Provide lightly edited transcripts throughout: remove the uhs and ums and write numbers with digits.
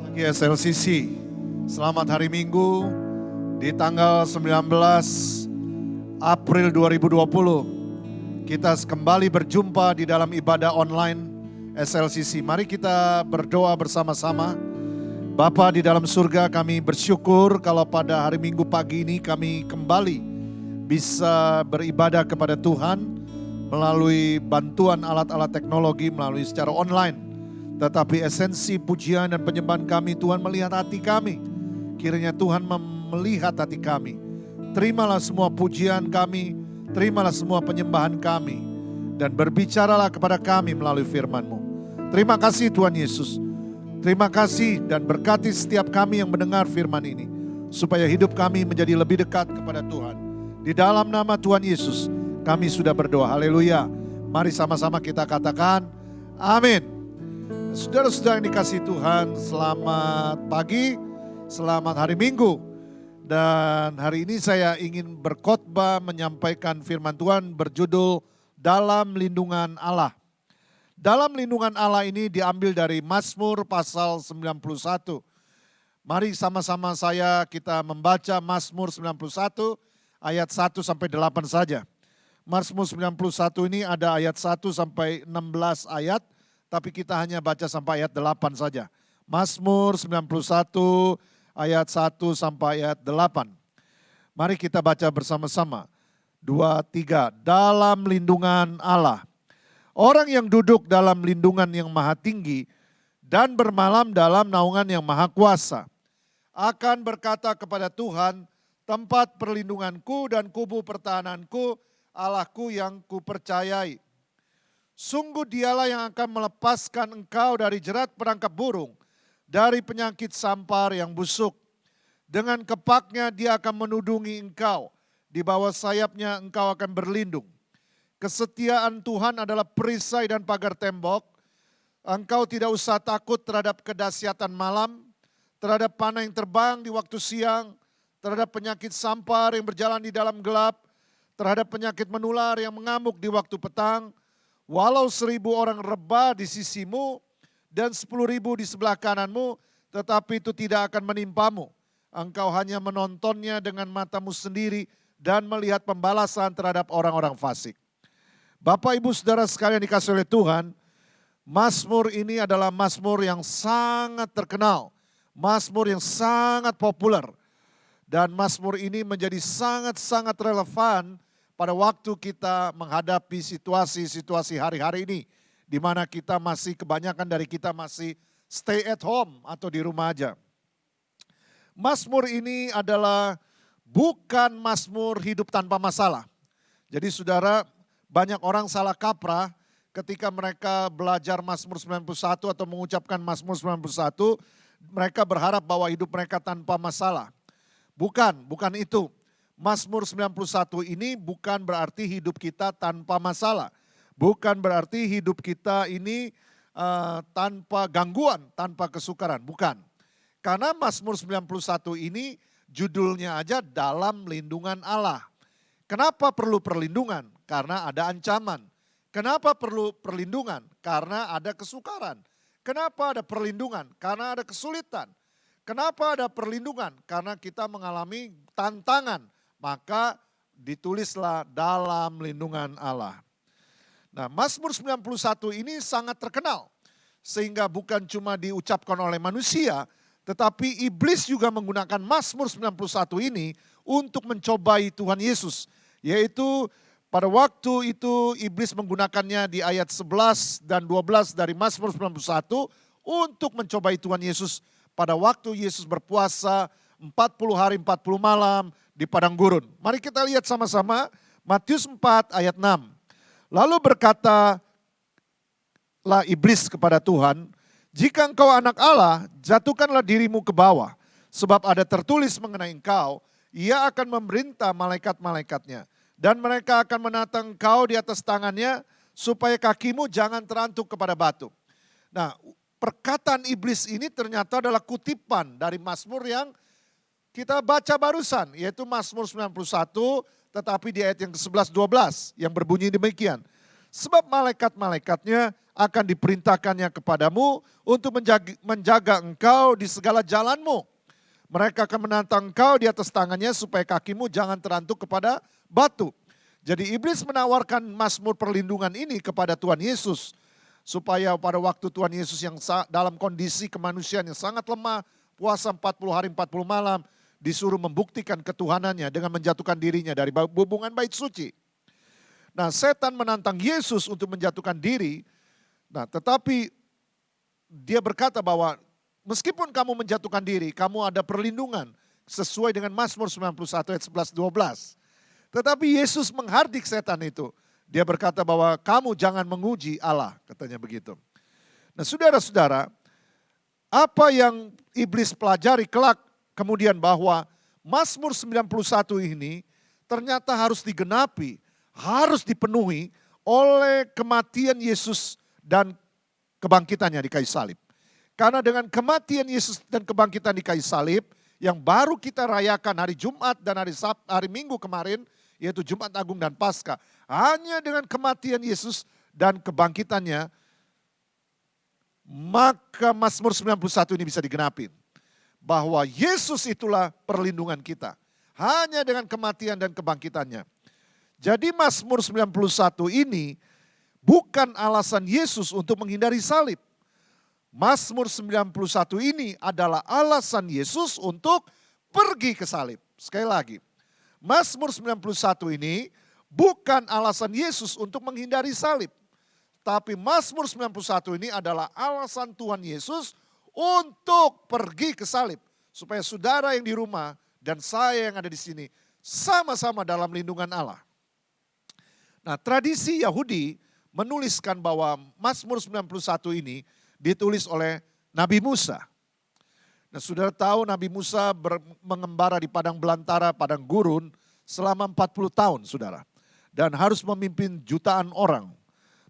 Pagi SLCC, selamat hari Minggu di tanggal 19 April 2020. Kita kembali berjumpa di dalam ibadah online SLCC. Mari kita berdoa bersama-sama. Bapa di dalam surga, kami bersyukur kalau pada hari Minggu pagi ini kami kembali bisa beribadah kepada Tuhan melalui bantuan alat-alat teknologi, melalui secara online. Tetapi esensi pujian dan penyembahan kami, Tuhan melihat hati kami. Kiranya Tuhan melihat hati kami. Terimalah semua pujian kami, terimalah semua penyembahan kami. Dan berbicaralah kepada kami melalui firman-Mu. Terima kasih Tuhan Yesus. Terima kasih dan berkati setiap kami yang mendengar firman ini. Supaya hidup kami menjadi lebih dekat kepada Tuhan. Di dalam nama Tuhan Yesus, kami sudah berdoa. Haleluya. Mari sama-sama kita katakan, amin. Saudara-saudara yang dikasihi Tuhan, selamat pagi, selamat hari Minggu. Dan hari ini saya ingin berkhotbah menyampaikan firman Tuhan berjudul Dalam Lindungan Allah. Dalam lindungan Allah ini diambil dari Mazmur pasal 91. Mari sama-sama kita membaca Mazmur 91 ayat 1 sampai 8 saja. Mazmur 91 ini ada ayat 1 sampai 16 ayat. Tapi kita hanya baca sampai ayat 8 saja. Mazmur 91 ayat 1 sampai ayat 8. Mari kita baca bersama-sama. 2, 3. Dalam lindungan Allah. Orang yang duduk dalam lindungan yang maha tinggi dan bermalam dalam naungan yang maha kuasa akan berkata kepada Tuhan, tempat perlindunganku dan kubu pertahananku, Allahku yang kupercayai. Sungguh dialah yang akan melepaskan engkau dari jerat perangkap burung, dari penyakit sampar yang busuk. Dengan kepaknya dia akan menudungi engkau, di bawah sayapnya engkau akan berlindung. Kesetiaan Tuhan adalah perisai dan pagar tembok. Engkau tidak usah takut terhadap kedahsyatan malam, terhadap panah yang terbang di waktu siang, terhadap penyakit sampar yang berjalan di dalam gelap, terhadap penyakit menular yang mengamuk di waktu petang. Walau 1.000 orang rebah di sisimu dan 10.000 di sebelah kananmu, tetapi itu tidak akan menimpamu. Engkau hanya menontonnya dengan matamu sendiri dan melihat pembalasan terhadap orang-orang fasik. Bapak, Ibu, Saudara sekalian dikasihi oleh Tuhan, Mazmur ini adalah Mazmur yang sangat terkenal, Mazmur yang sangat populer. Dan Mazmur ini menjadi sangat-sangat relevan pada waktu kita menghadapi situasi-situasi hari-hari ini, di mana kita masih, kebanyakan dari kita masih stay at home atau di rumah aja. Mazmur ini adalah bukan Mazmur hidup tanpa masalah. Jadi saudara, banyak orang salah kaprah ketika mereka belajar Mazmur 91 atau mengucapkan Mazmur 91, mereka berharap bahwa hidup mereka tanpa masalah. Bukan itu. Mazmur 91 ini bukan berarti hidup kita tanpa masalah. Bukan berarti hidup kita ini tanpa gangguan, tanpa kesukaran. Bukan. Karena Mazmur 91 ini judulnya aja dalam lindungan Allah. Kenapa perlu perlindungan? Karena ada ancaman. Kenapa perlu perlindungan? Karena ada kesukaran. Kenapa ada perlindungan? Karena ada kesulitan. Kenapa ada perlindungan? Karena kita mengalami tantangan. Maka ditulislah dalam lindungan Allah. Nah, Mazmur 91 ini sangat terkenal. Sehingga bukan cuma diucapkan oleh manusia, tetapi iblis juga menggunakan Mazmur 91 ini untuk mencobai Tuhan Yesus. Yaitu pada waktu itu iblis menggunakannya di ayat 11 dan 12 dari Mazmur 91 untuk mencobai Tuhan Yesus pada waktu Yesus berpuasa 40 hari 40 malam di padang gurun. Mari kita lihat sama-sama Matius 4 ayat 6. Lalu berkatalah iblis kepada Tuhan, jika engkau anak Allah, jatuhkanlah dirimu ke bawah. Sebab ada tertulis mengenai engkau, ia akan memerintah malaikat-malaikatnya. Dan mereka akan menatang engkau di atas tangannya, supaya kakimu jangan terantuk kepada batu. Nah, perkataan iblis ini ternyata adalah kutipan dari Mazmur yang kita baca barusan, yaitu Mazmur 91, tetapi di ayat yang ke-11-12 yang berbunyi demikian. Sebab malaikat-malaikatnya akan diperintahkannya kepadamu untuk menjaga engkau di segala jalanmu. Mereka akan menantang engkau di atas tangannya supaya kakimu jangan terantuk kepada batu. Jadi iblis menawarkan mazmur perlindungan ini kepada Tuhan Yesus. Supaya pada waktu Tuhan Yesus yang dalam kondisi kemanusiaan yang sangat lemah, puasa 40 hari 40 malam, disuruh membuktikan ketuhanannya dengan menjatuhkan dirinya dari hubungan bait suci. Nah, setan menantang Yesus untuk menjatuhkan diri. Nah, tetapi dia berkata bahwa meskipun kamu menjatuhkan diri, kamu ada perlindungan sesuai dengan Mazmur 91 ayat 11-12. Tetapi Yesus menghardik setan itu. Dia berkata bahwa kamu jangan menguji Allah, katanya begitu. Nah, saudara-saudara, apa yang iblis pelajari kelak kemudian bahwa Mazmur 91 ini ternyata harus digenapi, harus dipenuhi oleh kematian Yesus dan kebangkitannya di kayu salib. Karena dengan kematian Yesus dan kebangkitan di kayu salib yang baru kita rayakan hari Jumat dan hari Minggu kemarin, yaitu Jumat Agung dan Paskah. Hanya dengan kematian Yesus dan kebangkitannya, maka Mazmur 91 ini bisa digenapi. Bahwa Yesus itulah perlindungan kita. Hanya dengan kematian dan kebangkitannya. Jadi Mazmur 91 ini bukan alasan Yesus untuk menghindari salib. Mazmur 91 ini adalah alasan Yesus untuk pergi ke salib. Sekali lagi, Mazmur 91 ini bukan alasan Yesus untuk menghindari salib. Tapi Mazmur 91 ini adalah alasan Tuhan Yesus untuk pergi ke salib. Supaya saudara yang di rumah dan saya yang ada di sini sama-sama dalam lindungan Allah. Nah, tradisi Yahudi menuliskan bahwa Mazmur 91 ini ditulis oleh Nabi Musa. Nah, saudara tahu Nabi Musa mengembara di padang belantara, padang gurun selama 40 tahun, saudara. Dan harus memimpin jutaan orang,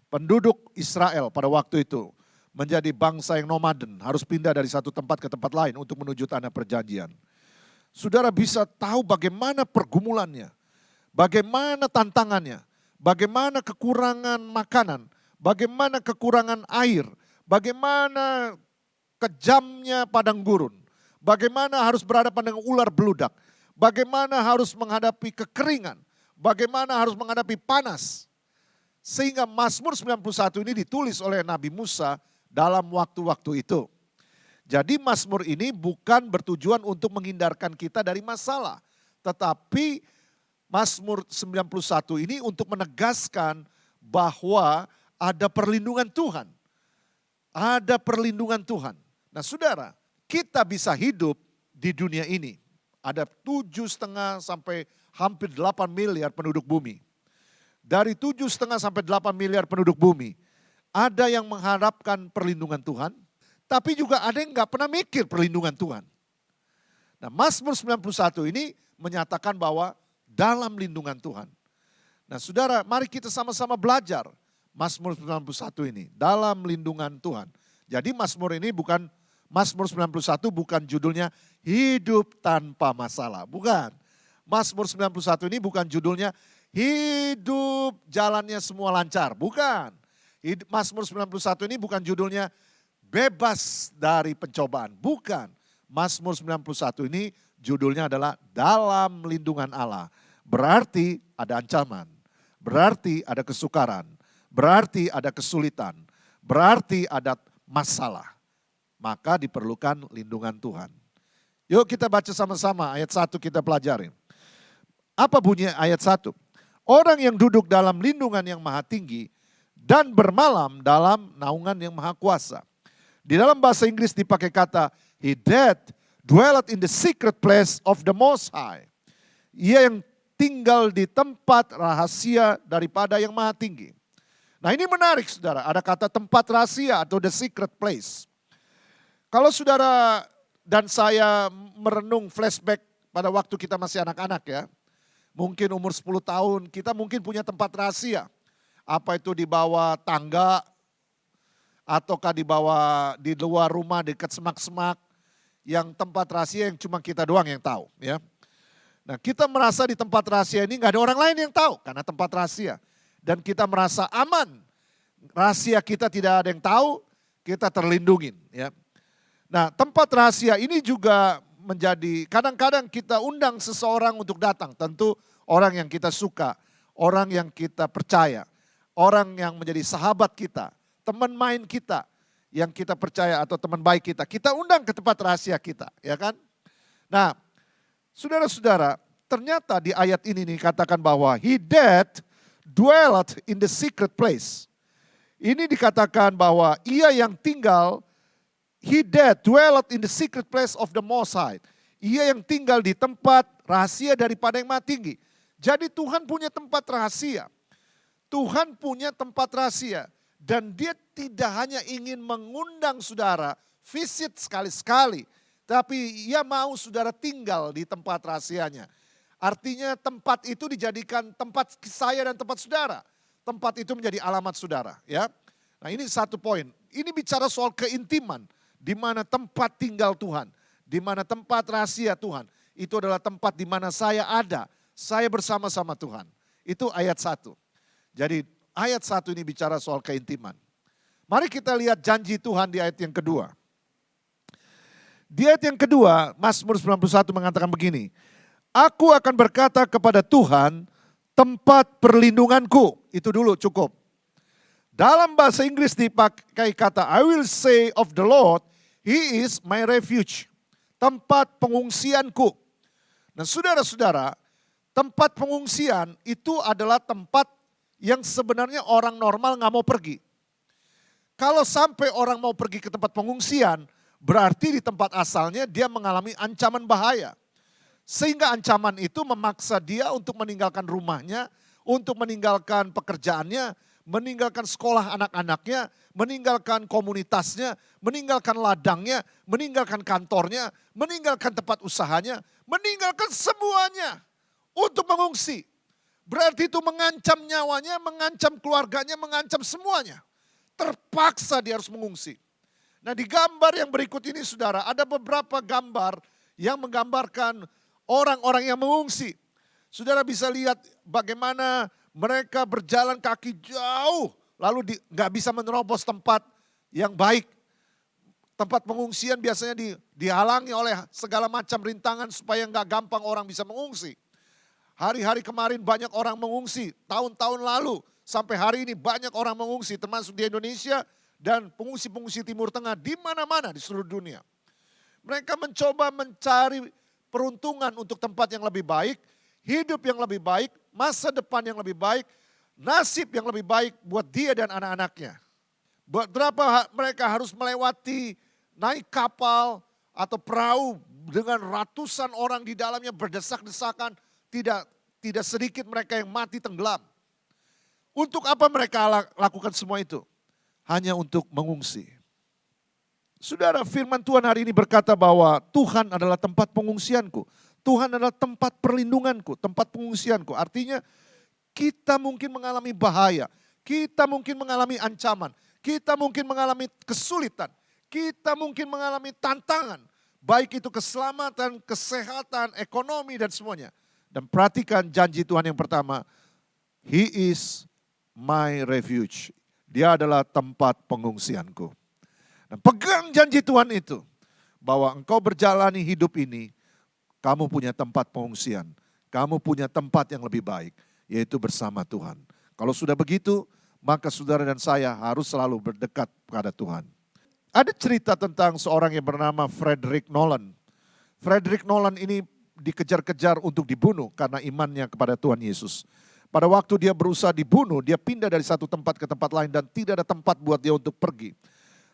penduduk Israel pada waktu itu. Menjadi bangsa yang nomaden, harus pindah dari satu tempat ke tempat lain untuk menuju tanah perjanjian. Saudara bisa tahu bagaimana pergumulannya, bagaimana tantangannya, bagaimana kekurangan makanan, bagaimana kekurangan air, bagaimana kejamnya padang gurun, bagaimana harus berhadapan dengan ular beludak, bagaimana harus menghadapi kekeringan, bagaimana harus menghadapi panas. Sehingga Mazmur 91 ini ditulis oleh Nabi Musa dalam waktu-waktu itu. Jadi Mazmur ini bukan bertujuan untuk menghindarkan kita dari masalah, tetapi Mazmur 91 ini untuk menegaskan bahwa ada perlindungan Tuhan. Ada perlindungan Tuhan. Nah, saudara, kita bisa hidup di dunia ini. Ada 7,5 sampai hampir 8 miliar penduduk bumi. Dari 7,5 sampai 8 miliar penduduk bumi, ada yang mengharapkan perlindungan Tuhan, tapi juga ada yang gak pernah mikir perlindungan Tuhan. Nah, Mazmur 91 ini menyatakan bahwa dalam lindungan Tuhan. Nah, saudara, mari kita sama-sama belajar Mazmur 91 ini dalam lindungan Tuhan. Jadi Mazmur 91 bukan judulnya hidup tanpa masalah, bukan. Mazmur 91 ini bukan judulnya hidup jalannya semua lancar, bukan. Mazmur 91 ini bukan judulnya bebas dari pencobaan, bukan. Mazmur 91 ini judulnya adalah dalam lindungan Allah. Berarti ada ancaman, berarti ada kesukaran, berarti ada kesulitan, berarti ada masalah. Maka diperlukan lindungan Tuhan. Yuk kita baca sama-sama ayat 1 kita pelajari. Apa bunyi ayat 1? Orang yang duduk dalam lindungan yang maha tinggi dan bermalam dalam naungan yang maha kuasa. Di dalam bahasa Inggris dipakai kata, he that dwelleth in the secret place of the Most High. Ia yang tinggal di tempat rahasia daripada yang maha tinggi. Nah, ini menarik saudara, ada kata tempat rahasia atau the secret place. Kalau saudara dan saya merenung flashback pada waktu kita masih anak-anak ya, mungkin umur 10 tahun kita mungkin punya tempat rahasia. Apa itu di bawah tangga, ataukah di luar rumah dekat semak-semak, yang tempat rahasia yang cuma kita doang yang tahu ya. Nah, kita merasa di tempat rahasia ini gak ada orang lain yang tahu karena tempat rahasia. dan kita merasa aman. Rahasia kita tidak ada yang tahu, kita terlindungin. Ya. Nah, tempat rahasia ini juga menjadi, kadang-kadang kita undang seseorang untuk datang. Tentu orang yang kita suka, orang yang kita percaya, orang yang menjadi sahabat kita, teman main kita yang kita percaya atau teman baik kita. Kita undang ke tempat rahasia kita, ya kan? Nah, saudara-saudara, ternyata di ayat ini dikatakan bahwa he that dwelleth in the secret place. Ini dikatakan bahwa ia yang tinggal, he that dwelleth in the secret place of the Most High. Ia yang tinggal di tempat rahasia daripada yang Maha Tinggi. Jadi Tuhan punya tempat rahasia. Tuhan punya tempat rahasia. Dan dia tidak hanya ingin mengundang saudara visit sekali-sekali. Tapi ia mau saudara tinggal di tempat rahasianya. Artinya tempat itu dijadikan tempat saya dan tempat saudara. Tempat itu menjadi alamat saudara, ya. Nah, ini satu poin. Ini bicara soal keintiman, di mana tempat tinggal Tuhan, di mana tempat rahasia Tuhan. Itu adalah tempat di mana saya ada, saya bersama-sama Tuhan. Itu ayat 1. Jadi ayat 1 ini bicara soal keintiman. Mari kita lihat janji Tuhan di ayat yang kedua. Di ayat yang kedua, Mazmur 91 mengatakan begini, aku akan berkata kepada Tuhan, tempat perlindunganku. Itu dulu cukup. Dalam bahasa Inggris dipakai kata, I will say of the Lord, He is my refuge. Tempat pengungsianku. Nah, saudara-saudara, tempat pengungsian itu adalah tempat yang sebenarnya orang normal gak mau pergi. Kalau sampai orang mau pergi ke tempat pengungsian, berarti di tempat asalnya dia mengalami ancaman bahaya. Sehingga ancaman itu memaksa dia untuk meninggalkan rumahnya, untuk meninggalkan pekerjaannya, meninggalkan sekolah anak-anaknya, meninggalkan komunitasnya, meninggalkan ladangnya, meninggalkan kantornya, meninggalkan tempat usahanya, meninggalkan semuanya untuk mengungsi. Berarti itu mengancam nyawanya, mengancam keluarganya, mengancam semuanya. Terpaksa dia harus mengungsi. Nah, di gambar yang berikut ini saudara, ada beberapa gambar yang menggambarkan orang-orang yang mengungsi. Saudara bisa lihat bagaimana mereka berjalan kaki jauh, lalu nggak bisa menerobos tempat yang baik. Tempat pengungsian biasanya dihalangi oleh segala macam rintangan supaya nggak gampang orang bisa mengungsi. Hari-hari kemarin banyak orang mengungsi, tahun-tahun lalu sampai hari ini banyak orang mengungsi, termasuk di Indonesia dan pengungsi-pengungsi Timur Tengah di mana-mana di seluruh dunia. Mereka mencoba mencari peruntungan untuk tempat yang lebih baik, hidup yang lebih baik, masa depan yang lebih baik, nasib yang lebih baik buat dia dan anak-anaknya. Berapa mereka harus melewati naik kapal atau perahu dengan ratusan orang di dalamnya berdesak-desakan, tidak sedikit mereka yang mati tenggelam. Untuk apa mereka lakukan semua itu? Hanya untuk mengungsi. Saudara, firman Tuhan hari ini berkata bahwa Tuhan adalah tempat pengungsianku. Tuhan adalah tempat perlindunganku, tempat pengungsianku. Artinya kita mungkin mengalami bahaya, kita mungkin mengalami ancaman, kita mungkin mengalami kesulitan, kita mungkin mengalami tantangan. Baik itu keselamatan, kesehatan, ekonomi dan semuanya. Dan perhatikan janji Tuhan yang pertama, He is my refuge. Dia adalah tempat pengungsianku. Dan pegang janji Tuhan itu, bahwa engkau berjalani hidup ini, kamu punya tempat pengungsian, kamu punya tempat yang lebih baik, yaitu bersama Tuhan. Kalau sudah begitu, maka saudara dan saya harus selalu berdekat kepada Tuhan. Ada cerita tentang seorang yang bernama Frederick Nolan. Frederick Nolan ini dikejar-kejar untuk dibunuh karena imannya kepada Tuhan Yesus. Pada waktu dia berusaha dibunuh, dia pindah dari satu tempat ke tempat lain dan tidak ada tempat buat dia untuk pergi.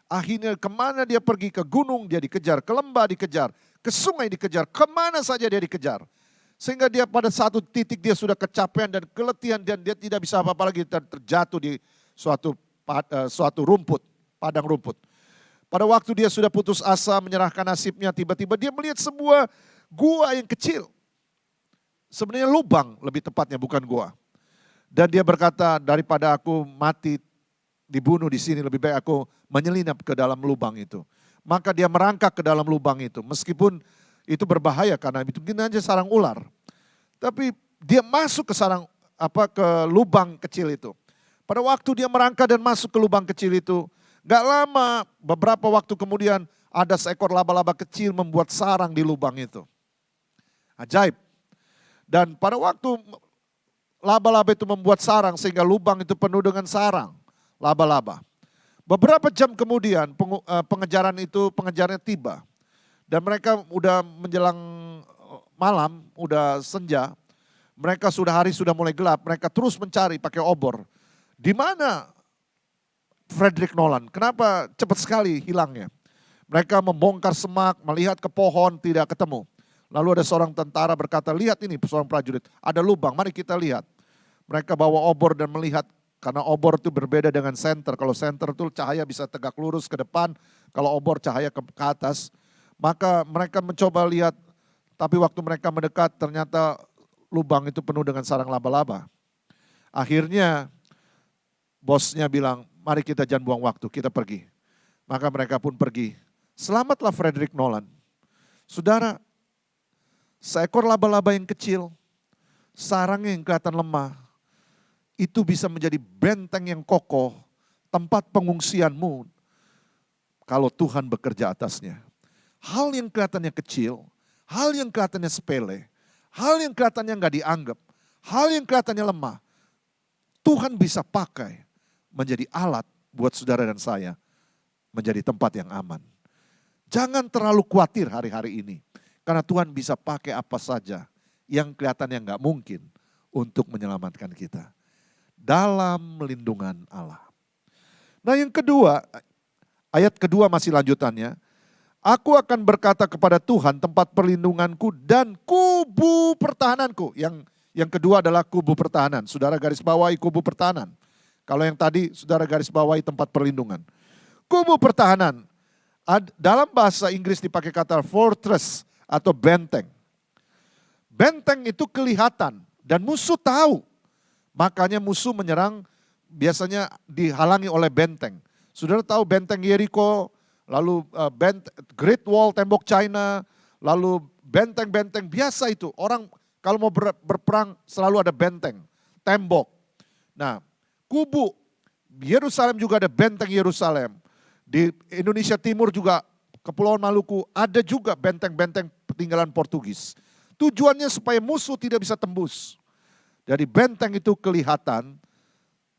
Akhirnya kemana dia pergi, ke gunung dia dikejar, ke lembah dikejar, ke sungai dikejar, kemana saja dia dikejar. Sehingga dia pada satu titik dia sudah kecapean dan keletihan dan dia tidak bisa apa-apa lagi dan terjatuh di suatu rumput, padang rumput. Pada waktu dia sudah putus asa menyerahkan nasibnya, tiba-tiba dia melihat sebuah gua yang kecil. Sebenarnya lubang lebih tepatnya, bukan gua. Dan dia berkata, daripada aku mati dibunuh di sini, lebih baik aku menyelinap ke dalam lubang itu. Maka dia merangkak ke dalam lubang itu. Meskipun itu berbahaya karena itu mungkin aja sarang ular. Tapi dia masuk ke sarang ke lubang kecil itu. Pada waktu dia merangkak dan masuk ke lubang kecil itu, gak lama beberapa waktu kemudian ada seekor laba-laba kecil membuat sarang di lubang itu. Ajaib. Dan pada waktu laba-laba itu membuat sarang sehingga lubang itu penuh dengan sarang laba-laba. Beberapa jam kemudian pengejarannya tiba. Dan mereka udah menjelang malam, udah senja. Mereka hari sudah mulai gelap, mereka terus mencari pakai obor. Di mana Frederick Nolan? Kenapa cepat sekali hilangnya? Mereka membongkar semak, melihat ke pohon, tidak ketemu. Lalu ada seorang tentara berkata, lihat ini seorang prajurit, ada lubang, mari kita lihat. Mereka bawa obor dan melihat, karena obor itu berbeda dengan senter. Kalau senter itu cahaya bisa tegak lurus ke depan, kalau obor cahaya ke atas. Maka mereka mencoba lihat, tapi waktu mereka mendekat ternyata lubang itu penuh dengan sarang laba-laba. Akhirnya bosnya bilang, mari kita jangan buang waktu, kita pergi. Maka mereka pun pergi. Selamatlah Frederick Nolan. Saudara, seekor laba-laba yang kecil, sarangnya yang kelihatan lemah, itu bisa menjadi benteng yang kokoh, tempat pengungsianmu kalau Tuhan bekerja atasnya. Hal yang kelihatannya kecil, hal yang kelihatannya sepele, hal yang kelihatannya nggak dianggap, hal yang kelihatannya lemah, Tuhan bisa pakai menjadi alat buat saudara dan saya menjadi tempat yang aman. Jangan terlalu khawatir hari-hari ini, karena Tuhan bisa pakai apa saja yang kelihatannya nggak mungkin untuk menyelamatkan kita. Dalam lindungan Allah. Nah yang kedua, ayat kedua masih lanjutannya. Aku akan berkata kepada Tuhan tempat perlindunganku dan kubu pertahananku. Yang kedua adalah kubu pertahanan. Saudara garis bawahi kubu pertahanan. Kalau yang tadi saudara garis bawahi tempat perlindungan. Kubu pertahanan. Dalam bahasa Inggris dipakai kata fortress atau benteng. Benteng itu kelihatan dan musuh tahu. Makanya musuh menyerang biasanya dihalangi oleh benteng. Saudara tahu benteng Jericho, lalu Great Wall, tembok China, lalu benteng-benteng biasa itu. Orang kalau mau berperang selalu ada benteng, tembok. Nah, kubu Yerusalem juga ada benteng Yerusalem. Di Indonesia Timur juga, Kepulauan Maluku, ada juga benteng-benteng peninggalan Portugis. Tujuannya supaya musuh tidak bisa tembus. Jadi benteng itu kelihatan,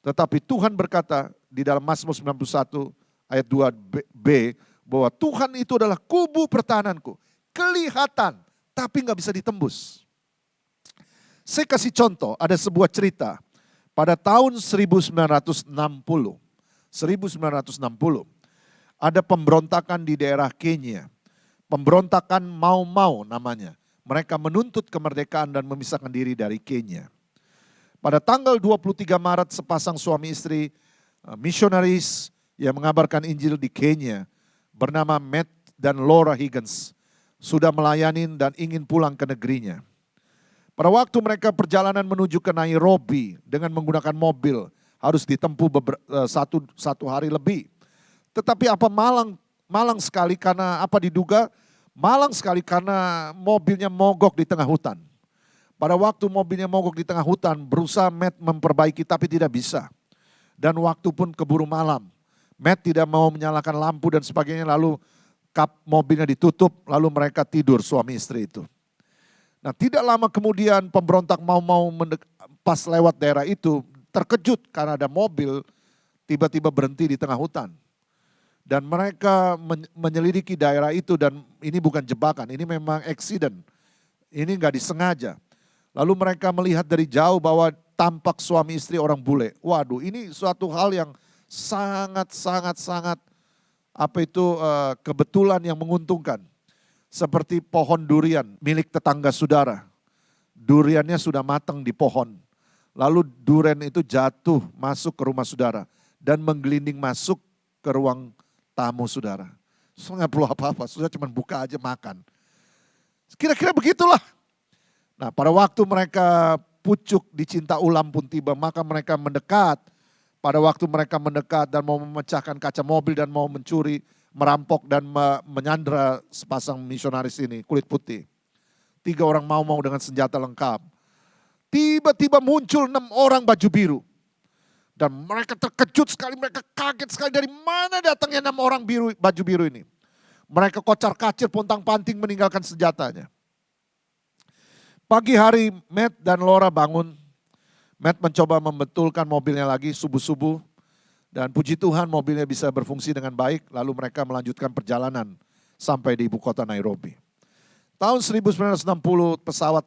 tetapi Tuhan berkata di dalam Mazmur 91 ayat 2b, bahwa Tuhan itu adalah kubu pertahananku. Kelihatan, tapi nggak bisa ditembus. Saya kasih contoh, ada sebuah cerita pada tahun 1960. Ada pemberontakan di daerah Kenya. Pemberontakan Mau namanya. Mereka menuntut kemerdekaan dan memisahkan diri dari Kenya. Pada tanggal 23 Maret sepasang suami istri misionaris yang mengabarkan Injil di Kenya bernama Matt dan Laura Higgins sudah melayani dan ingin pulang ke negerinya. Pada waktu mereka perjalanan menuju ke Nairobi dengan menggunakan mobil harus ditempuh satu hari lebih. Tetapi malang sekali karena apa diduga? Malang sekali karena mobilnya mogok di tengah hutan. Pada waktu mobilnya mogok di tengah hutan, berusaha Matt memperbaiki tapi tidak bisa. Dan waktu pun keburu malam. Matt tidak mau menyalakan lampu dan sebagainya, lalu kap mobilnya ditutup, lalu mereka tidur suami istri itu. Nah tidak lama kemudian pemberontak mau pas lewat daerah itu, terkejut karena ada mobil tiba-tiba berhenti di tengah hutan. Dan mereka menyelidiki daerah itu dan ini bukan jebakan, ini memang accident. Ini enggak disengaja. Lalu mereka melihat dari jauh bahwa tampak suami istri orang bule. Waduh, ini suatu hal yang sangat kebetulan yang menguntungkan. Seperti pohon durian milik tetangga saudara. Duriannya sudah matang di pohon. Lalu durian itu jatuh masuk ke rumah saudara dan menggelinding masuk ke ruang tamu saudara. Saudara nggak perlu apa-apa, saudara cuma buka aja makan. Kira-kira begitulah. Nah pada waktu mereka pucuk dicinta ulam pun tiba, maka mereka mendekat. Pada waktu mereka mendekat dan mau memecahkan kaca mobil dan mau mencuri, merampok dan menyandra sepasang misionaris ini, kulit putih. 3 orang mau dengan senjata lengkap. Tiba-tiba muncul 6 orang baju biru. Dan mereka terkejut sekali, mereka kaget sekali dari mana datangnya 6 orang baju biru ini. Mereka kocar-kacir, pontang-panting meninggalkan senjatanya. Pagi hari Matt dan Laura bangun. Matt mencoba membetulkan mobilnya lagi subuh-subuh. Dan puji Tuhan mobilnya bisa berfungsi dengan baik. Lalu mereka melanjutkan perjalanan sampai di ibu kota Nairobi. Tahun 1960 pesawat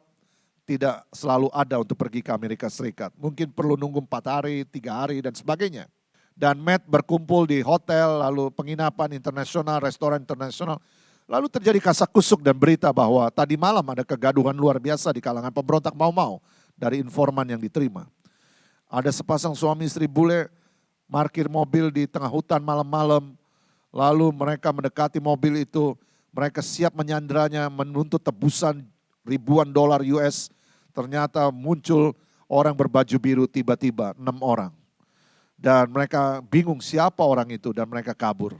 tidak selalu ada untuk pergi ke Amerika Serikat. Mungkin perlu nunggu 4 hari, 3 hari dan sebagainya. Dan Matt berkumpul di hotel, lalu penginapan internasional, restoran internasional. Lalu terjadi kasak kusuk dan berita bahwa tadi malam ada kegaduhan luar biasa di kalangan pemberontak Mau-Mau dari informan yang diterima. Ada sepasang suami istri bule parkir mobil di tengah hutan malam-malam. Lalu mereka mendekati mobil itu, mereka siap menyandranya, menuntut tebusan ribuan dolar US. Ternyata muncul orang berbaju biru tiba-tiba, 6 orang. Dan mereka bingung siapa orang itu dan mereka kabur.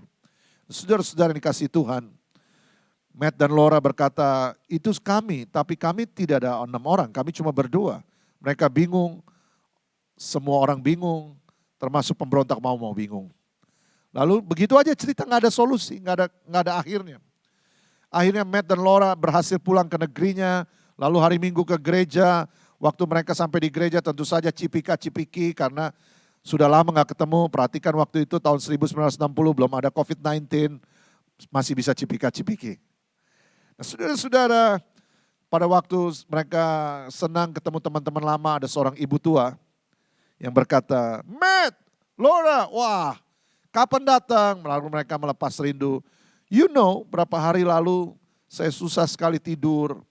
Saudara-saudara yang dikasihi Tuhan, Matt dan Laura berkata, itu kami, tapi kami tidak ada 6 orang, kami cuma berdua. Mereka bingung, semua orang bingung, termasuk pemberontak mau bingung. Lalu begitu aja cerita, nggak ada solusi, nggak ada akhirnya. Akhirnya Matt dan Laura berhasil pulang ke negerinya, lalu hari Minggu ke gereja. Waktu mereka sampai di gereja tentu saja cipika-cipiki karena sudah lama nggak ketemu. Perhatikan waktu itu tahun 1960 belum ada COVID-19, masih bisa cipika-cipiki. Nah, saudara-saudara, pada waktu mereka senang ketemu teman-teman lama, ada seorang ibu tua yang berkata, Matt, Laura, wah kapan datang? Lalu mereka melepas rindu. You know, berapa hari lalu saya susah sekali tidur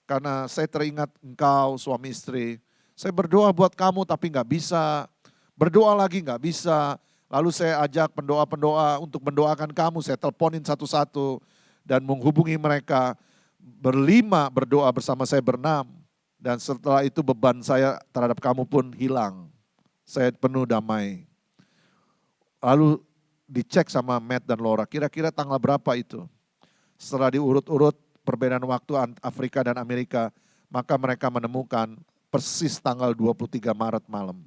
karena saya teringat engkau suami istri. Saya berdoa buat kamu tapi nggak bisa. Berdoa lagi nggak bisa. Lalu saya ajak pendoa-pendoa untuk mendoakan kamu. Saya teleponin satu-satu dan menghubungi mereka. Berlima berdoa bersama saya berenam. Dan setelah itu beban saya terhadap kamu pun hilang. Saya penuh damai. Lalu dicek sama Matt dan Laura, kira-kira tanggal berapa itu? Setelah diurut-urut perbedaan waktu Afrika dan Amerika, maka mereka menemukan persis tanggal 23 Maret malam.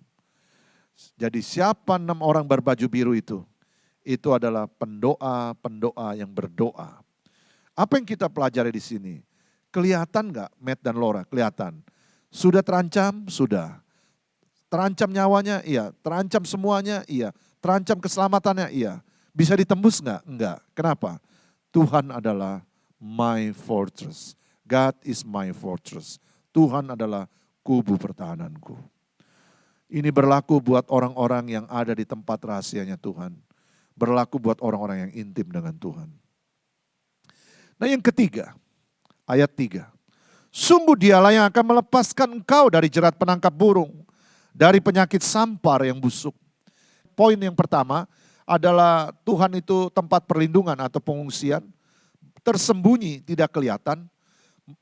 Jadi siapa 6 orang berbaju biru itu? Itu adalah pendoa-pendoa yang berdoa. Apa yang kita pelajari di sini? Kelihatan enggak Matt dan Laura? Kelihatan. Sudah terancam? Sudah. Terancam nyawanya? Iya. Terancam semuanya? Iya. Terancam keselamatannya? Iya. Bisa ditembus enggak? Enggak. Kenapa? Tuhan adalah my fortress. God is my fortress. Tuhan adalah kubu pertahananku. Ini berlaku buat orang-orang yang ada di tempat rahasianya Tuhan. Berlaku buat orang-orang yang intim dengan Tuhan. Nah yang ketiga, ayat 3. Sungguh dialah yang akan melepaskan engkau dari jerat penangkap burung, dari penyakit sampar yang busuk. Poin yang pertama adalah Tuhan itu tempat perlindungan atau pengungsian, tersembunyi tidak kelihatan.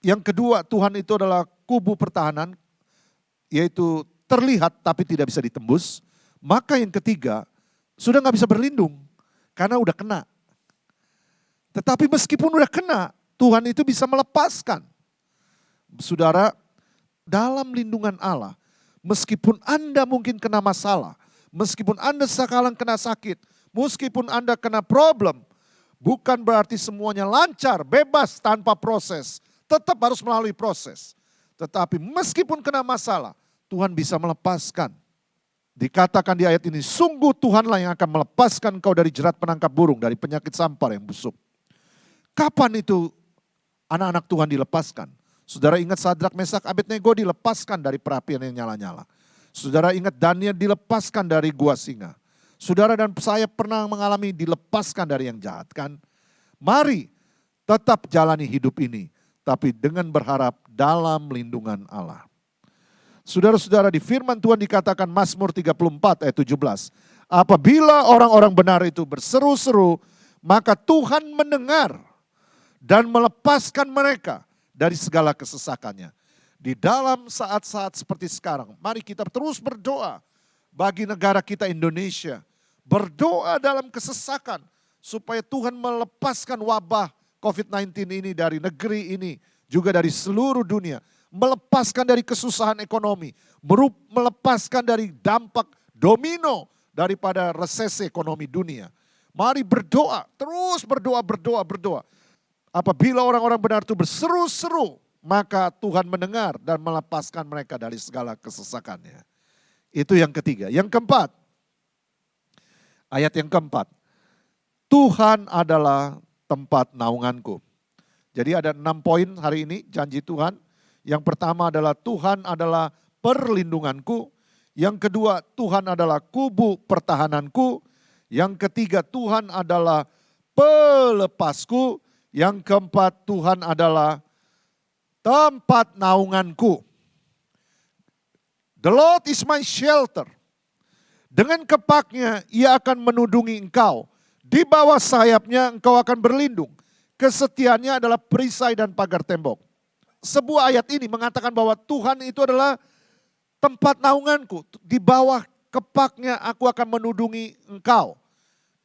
Yang kedua, Tuhan itu adalah kubu pertahanan, yaitu terlihat tapi tidak bisa ditembus. Maka yang ketiga, sudah gak bisa berlindung karena udah kena. Tetapi meskipun udah kena, Tuhan itu bisa melepaskan. Saudara, dalam lindungan Allah, meskipun Anda mungkin kena masalah, meskipun Anda sekarang kena sakit, meskipun Anda kena problem, bukan berarti semuanya lancar, bebas tanpa proses. Tetap harus melalui proses. Tetapi meskipun kena masalah, Tuhan bisa melepaskan. Dikatakan di ayat ini, sungguh Tuhanlah yang akan melepaskan engkau dari jerat penangkap burung, dari penyakit sampar yang busuk. Kapan itu anak-anak Tuhan dilepaskan? Saudara ingat Sadrak, Mesak, Abednego dilepaskan dari perapian yang nyala-nyala. Saudara ingat Daniel dilepaskan dari gua singa. Saudara dan saya pernah mengalami dilepaskan dari yang jahat kan? Mari tetap jalani hidup ini, tapi dengan berharap dalam lindungan Allah. Saudara-saudara, di firman Tuhan dikatakan Mazmur 34 ayat 17. Apabila orang-orang benar itu berseru-seru, maka Tuhan mendengar dan melepaskan mereka dari segala kesesakannya. Di dalam saat-saat seperti sekarang, mari kita terus berdoa bagi negara kita Indonesia. Berdoa dalam kesesakan supaya Tuhan melepaskan wabah COVID-19 ini dari negeri ini, juga dari seluruh dunia. melepaskan dari kesusahan ekonomi, melepaskan dari dampak domino daripada resesi ekonomi dunia. Mari berdoa, terus berdoa, berdoa, berdoa. Apabila orang-orang benar itu berseru-seru, maka Tuhan mendengar dan melepaskan mereka dari segala kesesakannya. Itu yang ketiga. Yang keempat, ayat yang keempat. Tuhan adalah tempat naunganku. Jadi ada 6 poin hari ini janji Tuhan. Yang pertama adalah Tuhan adalah perlindunganku. Yang kedua, Tuhan adalah kubu pertahananku. Yang ketiga, Tuhan adalah pelepasku. Yang keempat, Tuhan adalah tempat naunganku. The Lord is my shelter. Dengan kepaknya ia akan menudungi engkau. Di bawah sayapnya engkau akan berlindung. Kesetiaannya adalah perisai dan pagar tembok. Sebuah ayat ini mengatakan bahwa Tuhan itu adalah tempat naunganku. Di bawah kepaknya aku akan menudungi engkau.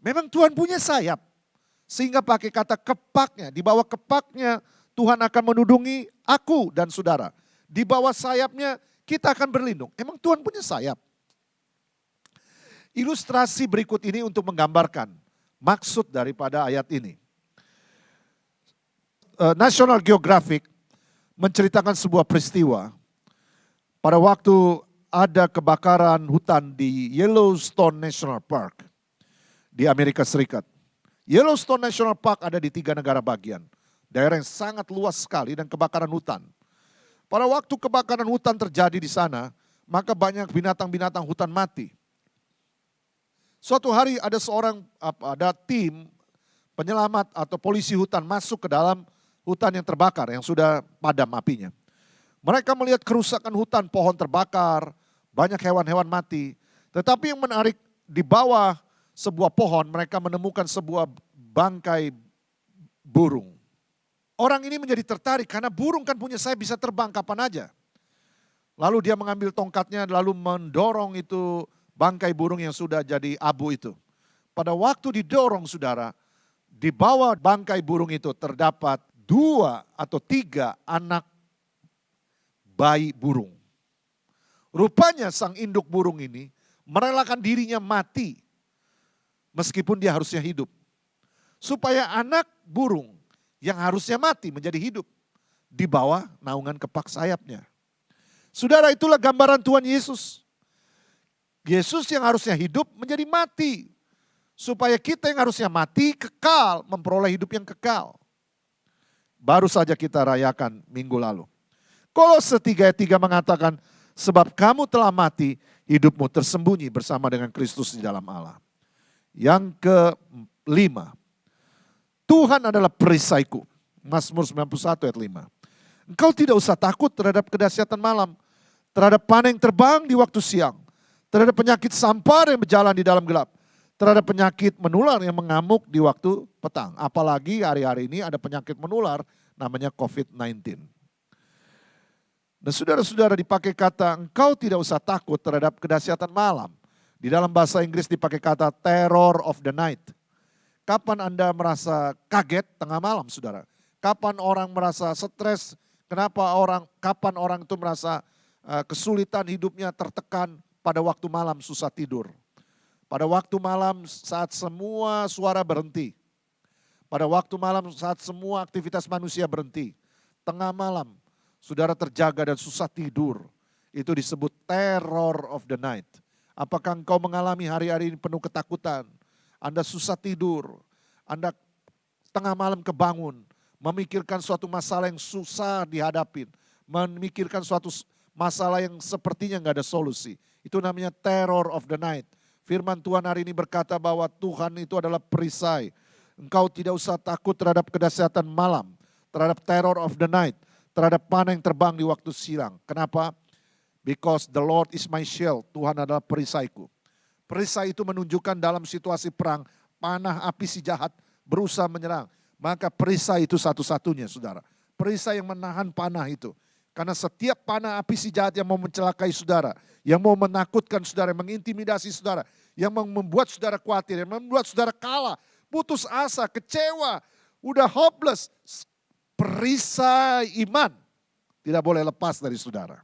Memang Tuhan punya sayap. Sehingga pakai kata kepaknya. Di bawah kepaknya Tuhan akan menudungi aku dan saudara. Di bawah sayapnya kita akan berlindung. Emang Tuhan punya sayap. Ilustrasi berikut ini untuk menggambarkan maksud daripada ayat ini. National Geographic menceritakan sebuah peristiwa. Pada waktu ada kebakaran hutan di Yellowstone National Park di Amerika Serikat. Yellowstone National Park ada di 3 negara bagian. Daerah yang sangat luas sekali dan kebakaran hutan. Pada waktu kebakaran hutan terjadi di sana, maka banyak binatang-binatang hutan mati. Suatu hari ada tim penyelamat atau polisi hutan masuk ke dalam hutan yang terbakar, yang sudah padam apinya. Mereka melihat kerusakan hutan, pohon terbakar, banyak hewan-hewan mati. Tetapi yang menarik, di bawah sebuah pohon mereka menemukan sebuah bangkai burung. Orang ini menjadi tertarik karena burung kan punya sayap bisa terbang kapan aja. Lalu dia mengambil tongkatnya lalu mendorong itu bangkai burung yang sudah jadi abu itu. Pada waktu didorong saudara, di bawah bangkai burung itu terdapat 2 atau 3 anak bayi burung. Rupanya sang induk burung ini merelakan dirinya mati meskipun dia harusnya hidup. Supaya anak burung yang harusnya mati menjadi hidup di bawah naungan kepak sayapnya. Saudara, itulah gambaran Tuhan Yesus. Yesus yang harusnya hidup menjadi mati. Supaya kita yang harusnya mati kekal, memperoleh hidup yang kekal. Baru saja kita rayakan minggu lalu. Kolose 3:3 mengatakan, sebab kamu telah mati, hidupmu tersembunyi bersama dengan Kristus di dalam Allah. Yang kelima, Tuhan adalah perisaiku. Mazmur 91 ayat 5. Engkau tidak usah takut terhadap kedahsyatan malam, terhadap panah yang terbang di waktu siang, terhadap penyakit sampar yang berjalan di dalam gelap, terhadap penyakit menular yang mengamuk di waktu petang. Apalagi hari-hari ini ada penyakit menular namanya COVID-19. Dan saudara-saudara, dipakai kata engkau tidak usah takut terhadap kedahsyatan malam. Di dalam bahasa Inggris dipakai kata terror of the night. Kapan Anda merasa kaget tengah malam, saudara? Kapan orang merasa stres? Kapan orang itu merasa kesulitan hidupnya, tertekan pada waktu malam, susah tidur? Pada waktu malam saat semua suara berhenti. Pada waktu malam saat semua aktivitas manusia berhenti. Tengah malam, saudara terjaga dan susah tidur. Itu disebut terror of the night. Apakah engkau mengalami hari-hari ini penuh ketakutan? Anda susah tidur, Anda tengah malam kebangun, memikirkan suatu masalah yang susah dihadapin, memikirkan suatu masalah yang sepertinya nggak ada solusi. Itu namanya terror of the night. Firman Tuhan hari ini berkata bahwa Tuhan itu adalah perisai. Engkau tidak usah takut terhadap kedahsyatan malam, terhadap terror of the night, terhadap panah yang terbang di waktu siang. Kenapa? Because the Lord is my shield. Tuhan adalah perisaiku. Perisai itu menunjukkan dalam situasi perang, panah api si jahat berusaha menyerang. Maka perisai itu satu-satunya, saudara. Perisai yang menahan panah itu. Karena setiap panah api si jahat yang mau mencelakai saudara, yang mau menakutkan saudara, mengintimidasi saudara, yang membuat saudara khawatir, yang membuat saudara kalah, putus asa, kecewa, udah hopeless. Perisai iman Tidak boleh lepas dari saudara.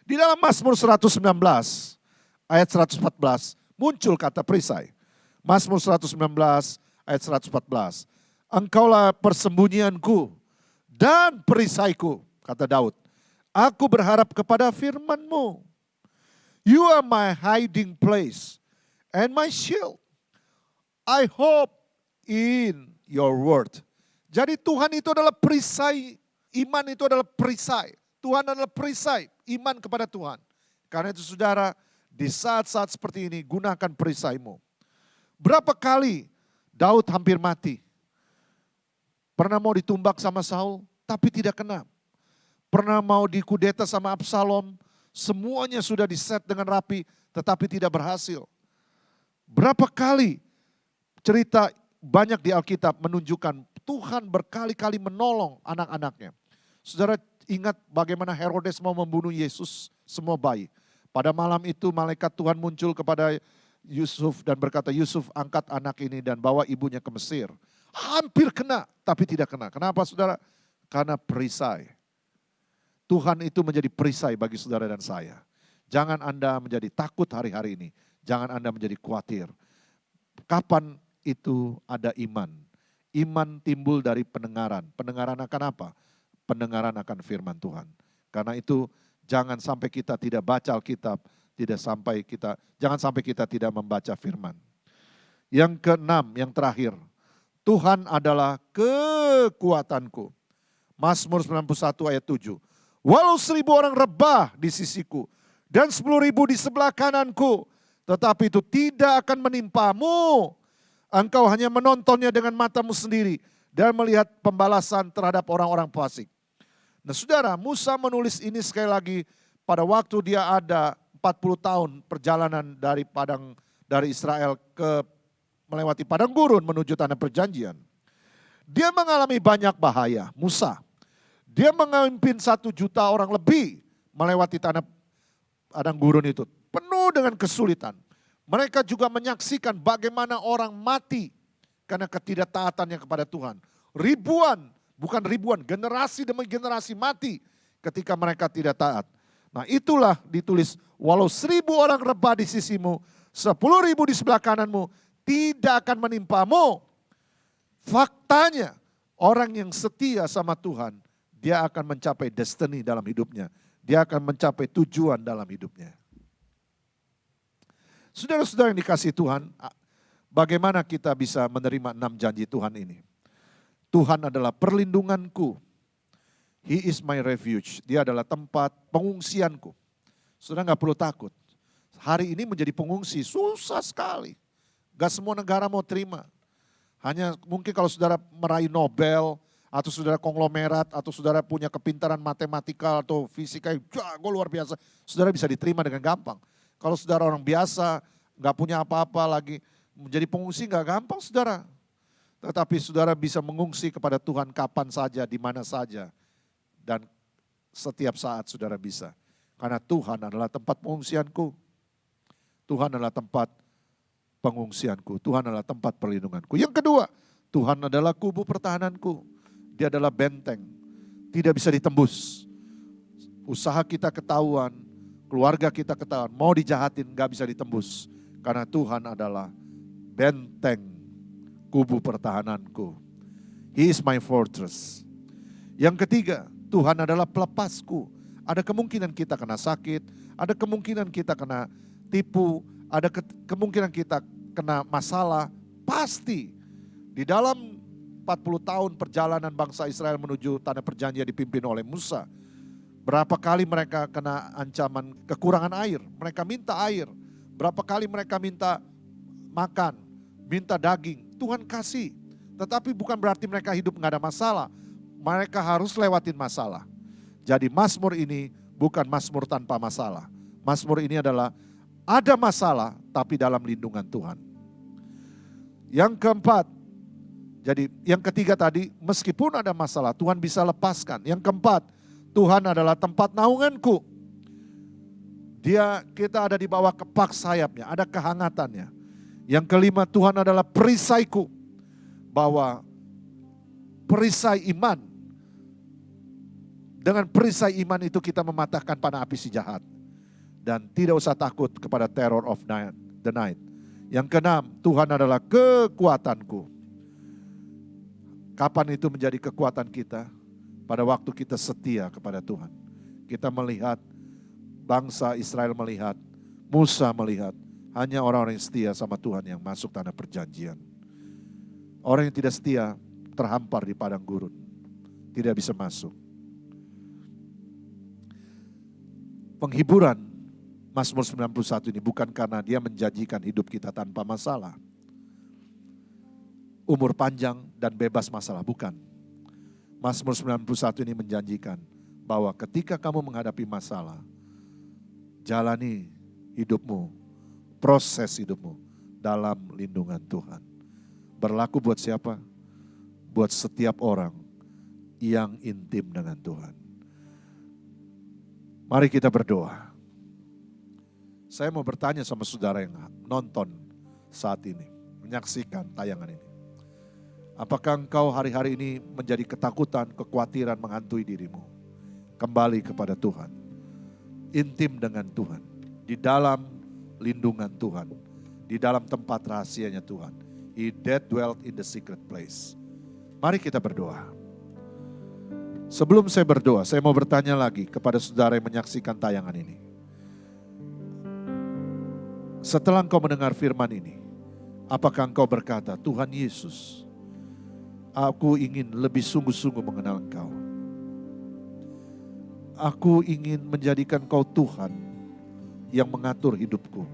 Di dalam Mazmur 119 ayat 114 muncul kata perisai. Mazmur 119 ayat 114. Engkaulah persembunyianku dan perisaiku, kata Daud. Aku berharap kepada firman-Mu. You are my hiding place and my shield. I hope in your word. Jadi Tuhan itu adalah perisai, iman itu adalah perisai. Tuhan adalah perisai, iman kepada Tuhan. Karena itu saudara, di saat-saat seperti ini gunakan perisaimu. Berapa kali Daud hampir mati. Pernah mau ditumbak sama Saul, tapi tidak kena. Pernah mau dikudeta sama Absalom, semuanya sudah diset dengan rapi, tetapi tidak berhasil. Berapa kali cerita banyak di Alkitab menunjukkan Tuhan berkali-kali menolong anak-anaknya. Saudara ingat bagaimana Herodes mau membunuh Yesus, semua bayi. Pada malam itu malaikat Tuhan muncul kepada Yusuf dan berkata, Yusuf angkat anak ini dan bawa ibunya ke Mesir. Hampir kena, tapi tidak kena. Kenapa saudara? Karena perisai. Tuhan itu menjadi perisai bagi saudara dan saya. Jangan Anda menjadi takut hari-hari ini. Jangan Anda menjadi khawatir. Kapan itu ada iman? Iman timbul dari pendengaran. Pendengaran akan apa? Pendengaran akan firman Tuhan. Karena itu jangan sampai kita tidak baca Alkitab, jangan sampai kita tidak membaca firman. Yang keenam, yang terakhir, Tuhan adalah kekuatanku. Mazmur 91 ayat 7. Walau 1.000 orang rebah di sisiku dan 10.000 di sebelah kananku, tetapi itu tidak akan menimpamu. Engkau hanya menontonnya dengan matamu sendiri dan melihat pembalasan terhadap orang-orang fasik. Nah saudara, Musa menulis ini sekali lagi pada waktu dia ada 40 tahun perjalanan dari Israel melewati padang gurun menuju tanah perjanjian. Dia mengalami banyak bahaya, Musa. Dia memimpin 1 juta orang lebih melewati tanah padang gurun itu. Penuh dengan kesulitan. Mereka juga menyaksikan bagaimana orang mati karena ketidaktaatannya kepada Tuhan. Generasi demi generasi mati ketika mereka tidak taat. Nah itulah ditulis, walau 1.000 orang rebah di sisimu, 10.000 di sebelah kananmu, tidak akan menimpamu. Faktanya orang yang setia sama Tuhan, dia akan mencapai destiny dalam hidupnya. Dia akan mencapai tujuan dalam hidupnya. Saudara-saudara yang dikasihi Tuhan, bagaimana kita bisa menerima 6 janji Tuhan ini? Tuhan adalah perlindunganku. He is my refuge. Dia adalah tempat pengungsianku. Saudara gak perlu takut. Hari ini menjadi pengungsi susah sekali. Gak semua negara mau terima. Hanya mungkin kalau saudara meraih Nobel, atau saudara konglomerat, atau saudara punya kepintaran matematika atau fisika yang jago luar biasa, saudara bisa diterima dengan gampang. Kalau saudara orang biasa, gak punya apa-apa lagi, menjadi pengungsi gak gampang saudara. Tetapi saudara bisa mengungsi kepada Tuhan kapan saja, di mana saja. Dan setiap saat saudara bisa. Karena Tuhan adalah tempat pengungsianku. Tuhan adalah tempat pengungsianku. Tuhan adalah tempat perlindunganku. Yang kedua, Tuhan adalah kubu pertahananku. Dia adalah benteng. Tidak bisa ditembus. Usaha kita ketahuan, keluarga kita ketahuan, mau dijahatin gak bisa ditembus. Karena Tuhan adalah benteng kubu pertahananku. He is my fortress. Yang ketiga, Tuhan adalah pelepasku. Ada kemungkinan kita kena sakit, ada kemungkinan kita kena tipu, ada kemungkinan kita kena masalah. Pasti di dalam 40 tahun perjalanan bangsa Israel menuju tanah perjanjian dipimpin oleh Musa. Berapa kali mereka kena ancaman kekurangan air, mereka minta air. Berapa kali mereka minta makan, minta daging, Tuhan kasih. Tetapi bukan berarti mereka hidup gak ada masalah. Mereka harus lewatin masalah. Jadi Mazmur ini bukan Mazmur tanpa masalah. Mazmur ini adalah ada masalah tapi dalam lindungan Tuhan. Yang keempat, jadi yang ketiga tadi, meskipun ada masalah, Tuhan bisa lepaskan. Yang keempat, Tuhan adalah tempat naunganku. Kita ada di bawah kepak sayapnya, ada kehangatannya. Yang kelima, Tuhan adalah perisaiku. Bahwa perisai iman. Dengan perisai iman itu kita mematahkan panah api si jahat. Dan tidak usah takut kepada terror of the night. Yang keenam, Tuhan adalah kekuatanku. Kapan itu menjadi kekuatan kita? Pada waktu kita setia kepada Tuhan. Kita melihat, bangsa Israel melihat, Musa melihat, hanya orang-orang yang setia sama Tuhan yang masuk tanah perjanjian. Orang yang tidak setia terhampar di padang gurun. Tidak bisa masuk. Penghiburan Mazmur 91 ini bukan karena dia menjanjikan hidup kita tanpa masalah. Umur panjang dan bebas masalah, bukan. Mazmur 91 ini menjanjikan bahwa ketika kamu menghadapi masalah, jalani hidupmu, proses hidupmu dalam lindungan Tuhan. Berlaku buat siapa? Buat setiap orang yang intim dengan Tuhan. Mari kita berdoa. Saya mau bertanya sama saudara yang nonton saat ini, menyaksikan tayangan ini. Apakah engkau hari-hari ini menjadi ketakutan, kekhawatiran menghantui dirimu? Kembali kepada Tuhan. Intim dengan Tuhan. Di dalam lindungan Tuhan. Di dalam tempat rahasianya Tuhan. He that dwelt in the secret place. Mari kita berdoa. Sebelum saya berdoa, saya mau bertanya lagi kepada saudara yang menyaksikan tayangan ini. Setelah engkau mendengar firman ini, apakah engkau berkata, Tuhan Yesus, aku ingin lebih sungguh-sungguh mengenal Engkau. Aku ingin menjadikan Engkau Tuhan yang mengatur hidupku.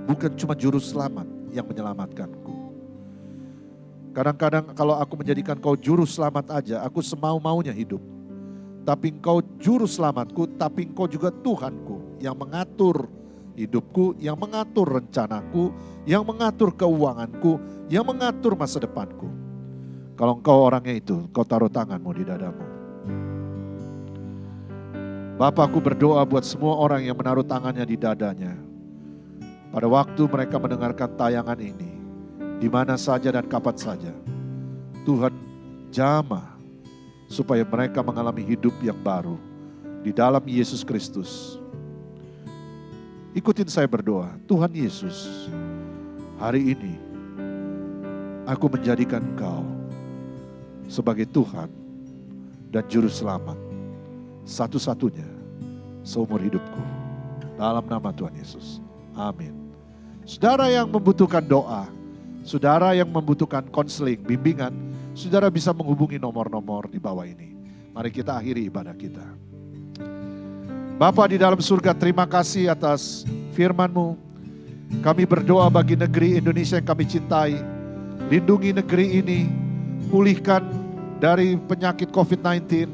Bukan cuma juru selamat yang menyelamatkanku. Kadang-kadang kalau aku menjadikan Engkau juru selamat aja, aku semau-maunya hidup. Tapi Engkau juru selamatku, tapi Engkau juga Tuhanku yang mengatur hidupku, yang mengatur rencanaku, yang mengatur keuanganku, yang mengatur masa depanku. Kalau engkau orangnya itu, kau taruh tanganmu di dadamu. Bapa, aku berdoa buat semua orang yang menaruh tangannya di dadanya. Pada waktu mereka mendengarkan tayangan ini, di mana saja dan kapan saja, Tuhan jamah supaya mereka mengalami hidup yang baru di dalam Yesus Kristus. Ikutin saya berdoa, Tuhan Yesus, hari ini aku menjadikan Engkau sebagai Tuhan dan Juru Selamat satu-satunya seumur hidupku. Dalam nama Tuhan Yesus. Amin. Saudara yang membutuhkan doa, saudara yang membutuhkan konseling, bimbingan, saudara bisa menghubungi nomor-nomor di bawah ini. Mari kita akhiri ibadah kita. Bapa di dalam surga, terima kasih atas firman-Mu. Kami berdoa bagi negeri Indonesia yang kami cintai. Lindungi negeri ini, pulihkan dari penyakit COVID-19.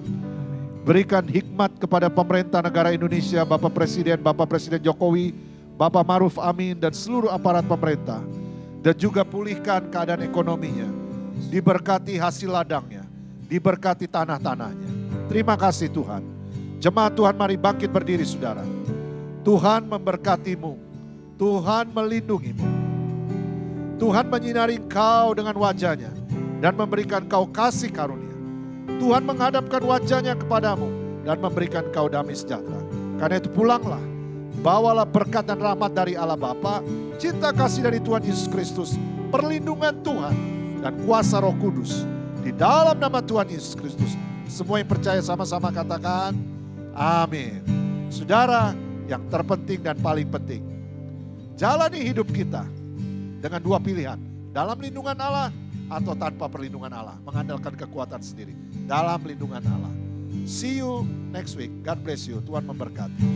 Berikan hikmat kepada pemerintah negara Indonesia, Bapak Presiden Jokowi, Bapak Maruf Amin dan seluruh aparat pemerintah. Dan juga pulihkan keadaan ekonominya. Diberkati hasil ladangnya, diberkati tanah-tanahnya. Terima kasih Tuhan. Jemaat Tuhan, mari bangkit berdiri saudara. Tuhan memberkatimu. Tuhan melindungimu. Tuhan menyinari engkau dengan wajahnya dan memberikan kau kasih karunia. Tuhan menghadapkan wajahnya kepadamu dan memberikan kau damai sejahtera. Karena itu pulanglah, bawalah berkat dan rahmat dari Allah Bapa, cinta kasih dari Tuhan Yesus Kristus, perlindungan Tuhan dan kuasa Roh Kudus. Di dalam nama Tuhan Yesus Kristus, semua yang percaya sama-sama katakan, amin. Saudara, yang terpenting dan paling penting, jalani hidup kita dengan dua pilihan. Dalam lindungan Allah atau tanpa perlindungan Allah. Mengandalkan kekuatan sendiri. Dalam lindungan Allah. See you next week. God bless you. Tuhan memberkati.